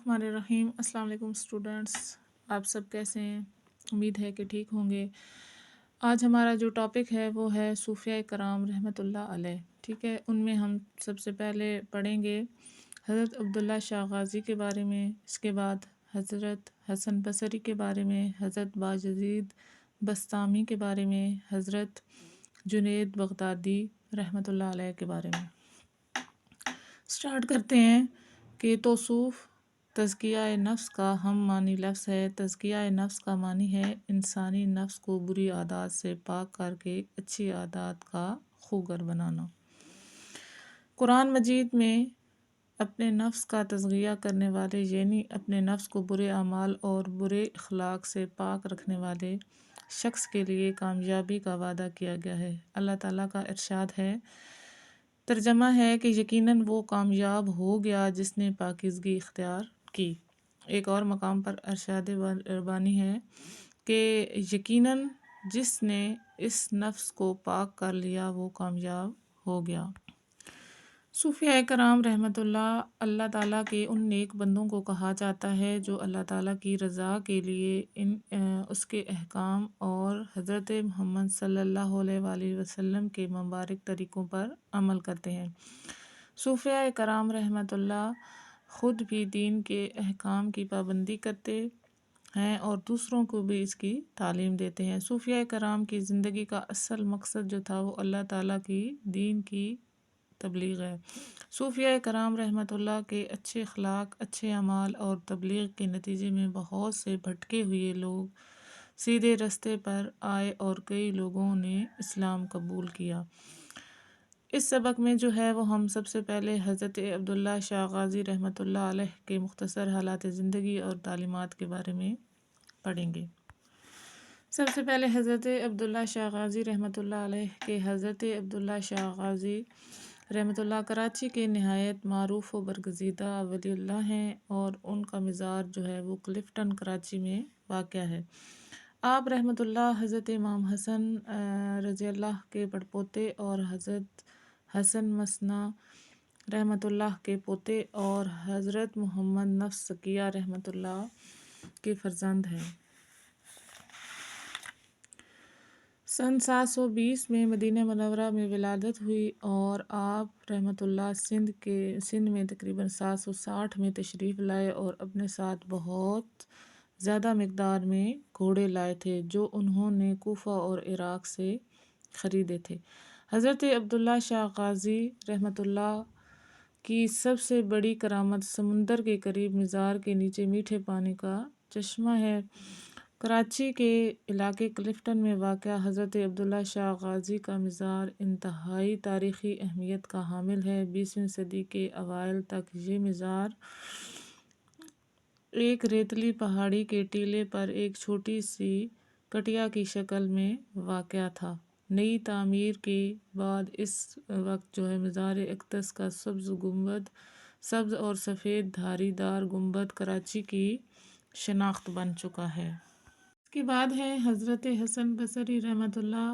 الرحمن الرحیم۔ السلام علیکم اسٹوڈنٹس، آپ سب کیسے ہیں؟ امید ہے کہ ٹھیک ہوں گے۔ آج ہمارا جو ٹاپک ہے وہ ہے صوفیہ کرام رحمۃ اللہ علیہ، ٹھیک ہے۔ ان میں ہم سب سے پہلے پڑھیں گے حضرت عبداللہ شاہ غازی کے بارے میں، اس کے بعد حضرت حسن بصری کے بارے میں، حضرت باجزید بسطامی کے بارے میں، حضرت جنید بغدادی رحمۃ اللہ علیہ کے بارے میں۔ سٹارٹ کرتے ہیں کہ توصوف تزکیہ نفس کا ہم معنی لفظ ہے۔ تزکیہ نفس کا معنی ہے انسانی نفس کو بری عادات سے پاک کر کے اچھی عادات کا خوگر بنانا۔ قرآن مجید میں اپنے نفس کا تزکیہ کرنے والے، یعنی اپنے نفس کو برے اعمال اور برے اخلاق سے پاک رکھنے والے شخص کے لیے کامیابی کا وعدہ کیا گیا ہے۔ اللہ تعالیٰ کا ارشاد ہے، ترجمہ ہے کہ یقیناً وہ کامیاب ہو گیا جس نے پاکیزگی اختیار کی۔ ایک اور مقام پر ارشاد ربانی ہے کہ یقیناً جس نے اس نفس کو پاک کر لیا وہ کامیاب ہو گیا۔ صوفیہ کرام رحمۃ اللہ تعالیٰ کے ان نیک بندوں کو کہا جاتا ہے جو اللہ تعالیٰ کی رضا کے لیے اس کے احکام اور حضرت محمد صلی اللہ علیہ وآلہ وسلم کے مبارک طریقوں پر عمل کرتے ہیں۔ صوفیہ کرام رحمۃ اللہ خود بھی دین کے احکام کی پابندی کرتے ہیں اور دوسروں کو بھی اس کی تعلیم دیتے ہیں۔ صوفیہ کرام کی زندگی کا اصل مقصد جو تھا وہ اللہ تعالیٰ کی دین کی تبلیغ ہے۔ صوفیہ کرام رحمۃ اللہ کے اچھے اخلاق، اچھے اعمال اور تبلیغ کے نتیجے میں بہت سے بھٹکے ہوئے لوگ سیدھے رستے پر آئے اور کئی لوگوں نے اسلام قبول کیا۔ اس سبق میں جو ہے وہ ہم سب سے پہلے حضرت عبداللہ شاہ غازی رحمۃ اللہ علیہ کے مختصر حالات زندگی اور تعلیمات کے بارے میں پڑھیں گے۔ سب سے پہلے حضرت عبداللہ شاہ غازی رحمۃ اللہ علیہ کے حضرت عبداللہ شاہ غازی رحمۃ اللہ کراچی کے نہایت معروف و برگزیدہ ولی اللہ ہیں اور ان کا مزار جو ہے وہ کلفٹن کراچی میں واقع ہے۔ آپ رحمۃ اللہ حضرت امام حسن رضی اللہ کے پڑپوتے اور حضرت حسن مثنیٰ رحمۃ اللہ کے پوتے اور حضرت محمد نفس سکیہ رحمۃ اللہ کے فرزند ہیں۔ سن 720 میں مدینہ منورہ میں ولادت ہوئی اور آپ رحمۃ اللہ سندھ میں تقریباً 760 میں تشریف لائے اور اپنے ساتھ بہت زیادہ مقدار میں گھوڑے لائے تھے جو انہوں نے کوفہ اور عراق سے خریدے تھے۔ حضرت عبداللہ شاہ غازی رحمۃ اللہ کی سب سے بڑی کرامت سمندر کے قریب مزار کے نیچے میٹھے پانی کا چشمہ ہے۔ کراچی کے علاقے کلفٹن میں واقع حضرت عبداللہ شاہ غازی کا مزار انتہائی تاریخی اہمیت کا حامل ہے۔ 20ویں صدی کے اوائل تک یہ مزار ایک ریتلی پہاڑی کے ٹیلے پر ایک چھوٹی سی کٹیا کی شکل میں واقع تھا۔ نئی تعمیر کے بعد اس وقت جو ہے مزار اقدس کا سبز اور سفید دھاری دار گنبد کراچی کی شناخت بن چکا ہے۔ اس کے بعد ہے حضرت حسن بصری رحمۃ اللہ۔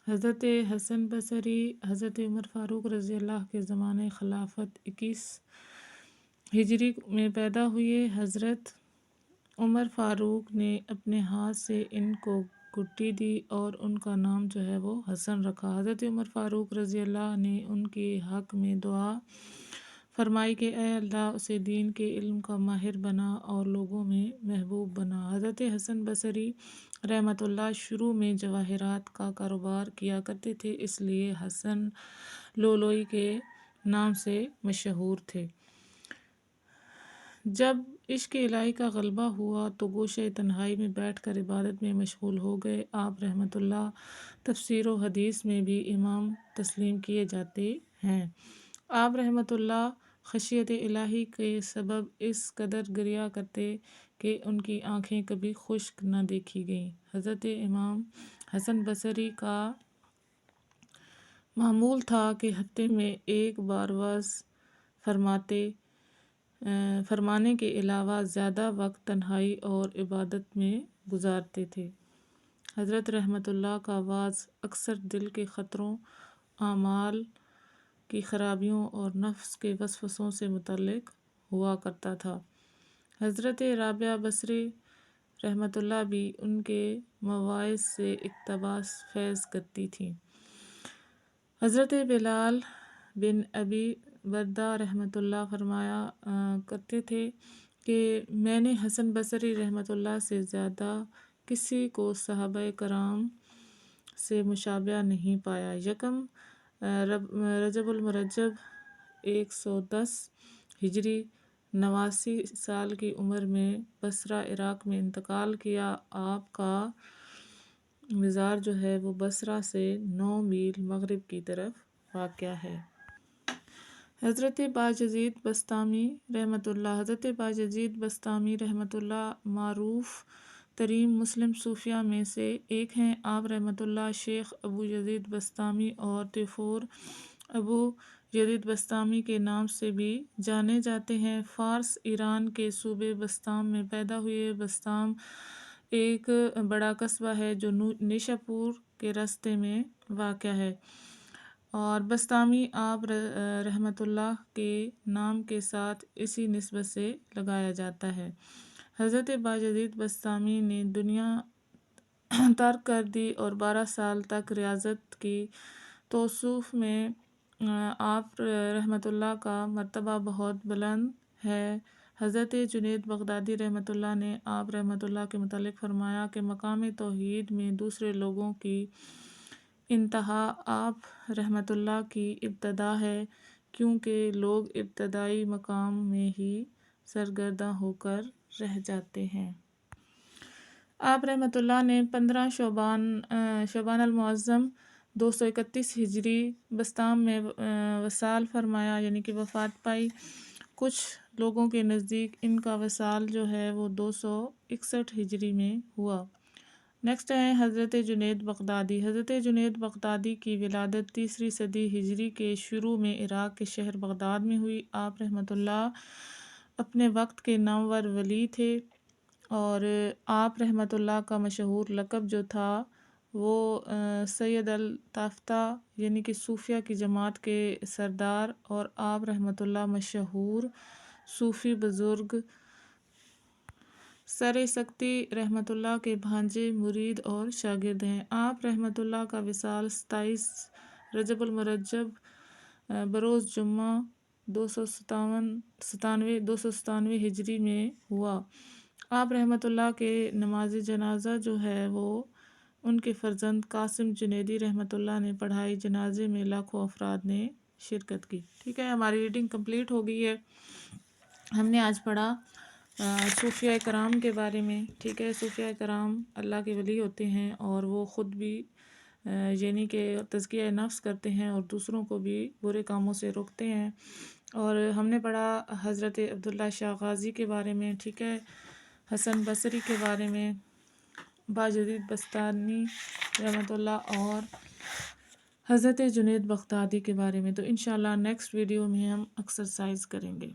حضرت حسن بصری حضرت عمر فاروق رضی اللہ کے زمانۂ خلافت 21 ہجری میں پیدا ہوئے۔ حضرت عمر فاروق نے اپنے ہاتھ سے ان کو گھٹی دی اور ان کا نام جو ہے وہ حسن رکھا۔ حضرت عمر فاروق رضی اللہ نے ان کے حق میں دعا فرمائی کہ اے اللہ اسے دین کے علم کا ماہر بنا اور لوگوں میں محبوب بنا۔ حضرت حسن بصری رحمۃ اللہ شروع میں جواہرات کا کاروبار کیا کرتے تھے، اس لیے حسن لؤلؤی کے نام سے مشہور تھے۔ جب عشق الہی کا غلبہ ہوا تو گوشہ تنہائی میں بیٹھ کر عبادت میں مشغول ہو گئے۔ آپ رحمۃ اللہ تفسیر و حدیث میں بھی امام تسلیم کیے جاتے ہیں۔ آپ رحمۃ اللہ خشیت الہی کے سبب اس قدر گریا کرتے کہ ان کی آنکھیں کبھی خشک نہ دیکھی گئیں۔ حضرت امام حسن بصری کا معمول تھا کہ ہفتے میں ایک بار وعظ فرمانے کے علاوہ زیادہ وقت تنہائی اور عبادت میں گزارتے تھے۔ حضرت رحمۃ اللہ کا وعظ اکثر دل کے خطروں، اعمال کی خرابیوں اور نفس کے وسوسوں سے متعلق ہوا کرتا تھا۔ حضرت رابعہ بصری رحمۃ اللہ بھی ان کے مواعظ سے اقتباس فیض کرتی تھیں۔ حضرت بلال بن ابی بردہ رحمۃ اللہ فرمایا کرتے تھے کہ میں نے حسن بصری رحمۃ اللہ سے زیادہ کسی کو صحابہ کرام سے مشابہ نہیں پایا۔ یکم رجب المرجب 110 ہجری 89 سال کی عمر میں بصرہ عراق میں انتقال کیا۔ آپ کا مزار جو ہے وہ بصرہ سے 9 میل مغرب کی طرف واقع ہے۔ حضرت باجزید بسطامی رحمۃ اللہ حضرت باجزید بسطامی رحمۃ اللہ معروف ترین مسلم صوفیاء میں سے ایک ہیں۔ آپ رحمۃ اللہ شیخ ابو یزید بسطامی اور طیفور ابو یزید بسطامی کے نام سے بھی جانے جاتے ہیں۔ فارس ایران کے صوبے بسطام میں پیدا ہوئے۔ بسطام ایک بڑا قصبہ ہے جو نیشاپور کے راستے میں واقع ہے، اور بسطامی آپ رحمۃ اللہ کے نام کے ساتھ اسی نسبت سے لگایا جاتا ہے۔ حضرت باجزید بسطامی نے دنیا ترک کر دی اور 12 سال تک ریاضت کی۔ توصیف میں آپ رحمۃ اللہ کا مرتبہ بہت بلند ہے۔ حضرت جنید بغدادی رحمۃ اللہ نے آپ رحمۃ اللہ کے متعلق فرمایا کہ مقام توحید میں دوسرے لوگوں کی انتہا آپ رحمۃ اللہ کی ابتدا ہے، کیونکہ لوگ ابتدائی مقام میں ہی سرگرداں ہو کر رہ جاتے ہیں۔ آپ رحمۃ اللہ نے 15 شعبان المعظم 231 ہجری بسطام میں وصال فرمایا، یعنی کہ وفات پائی۔ کچھ لوگوں کے نزدیک ان کا وصال جو ہے وہ 261 ہجری میں ہوا۔ نیکسٹ ہے حضرت جنید بغدادی۔ حضرت جنید بغدادی کی ولادت 3 صدی ہجری کے شروع میں عراق کے شہر بغداد میں ہوئی۔ آپ رحمۃ اللہ اپنے وقت کے نامور ولی تھے، اور آپ رحمۃ اللہ کا مشہور لقب جو تھا وہ سید الطائفتہ یعنی کہ صوفیہ کی جماعت کے سردار، اور آپ رحمۃ اللہ مشہور صوفی بزرگ سر سکتی رحمۃ اللہ کے بھانجے، مرید اور شاگرد ہیں۔ آپ رحمۃ اللہ کا وصال 27 رجب المرجب بروز جمعہ 297 ہجری میں ہوا۔ آپ رحمۃ اللہ کے نماز جنازہ جو ہے وہ ان کے فرزند قاسم جنیدی رحمۃ اللہ نے پڑھائی۔ جنازے میں لاکھوں افراد نے شرکت کی۔ ٹھیک ہے، ہماری ریڈنگ کمپلیٹ ہو گئی ہے۔ ہم نے آج پڑھا صوفیاء کرام کے بارے میں۔ ٹھیک ہے، صوفیاء کرام اللہ کے ولی ہوتے ہیں، اور وہ خود بھی یعنی کہ تزکیہ نفس کرتے ہیں اور دوسروں کو بھی برے کاموں سے روکتے ہیں۔ اور ہم نے پڑھا حضرت عبداللہ شاہ غازی کے بارے میں، ٹھیک ہے، حسن بصری کے بارے میں، باجزید بسطامی رحمۃ اللہ، اور حضرت جنید بغدادی کے بارے میں۔ تو انشاءاللہ نیکسٹ ویڈیو میں ہم ایکسرسائز کریں گے۔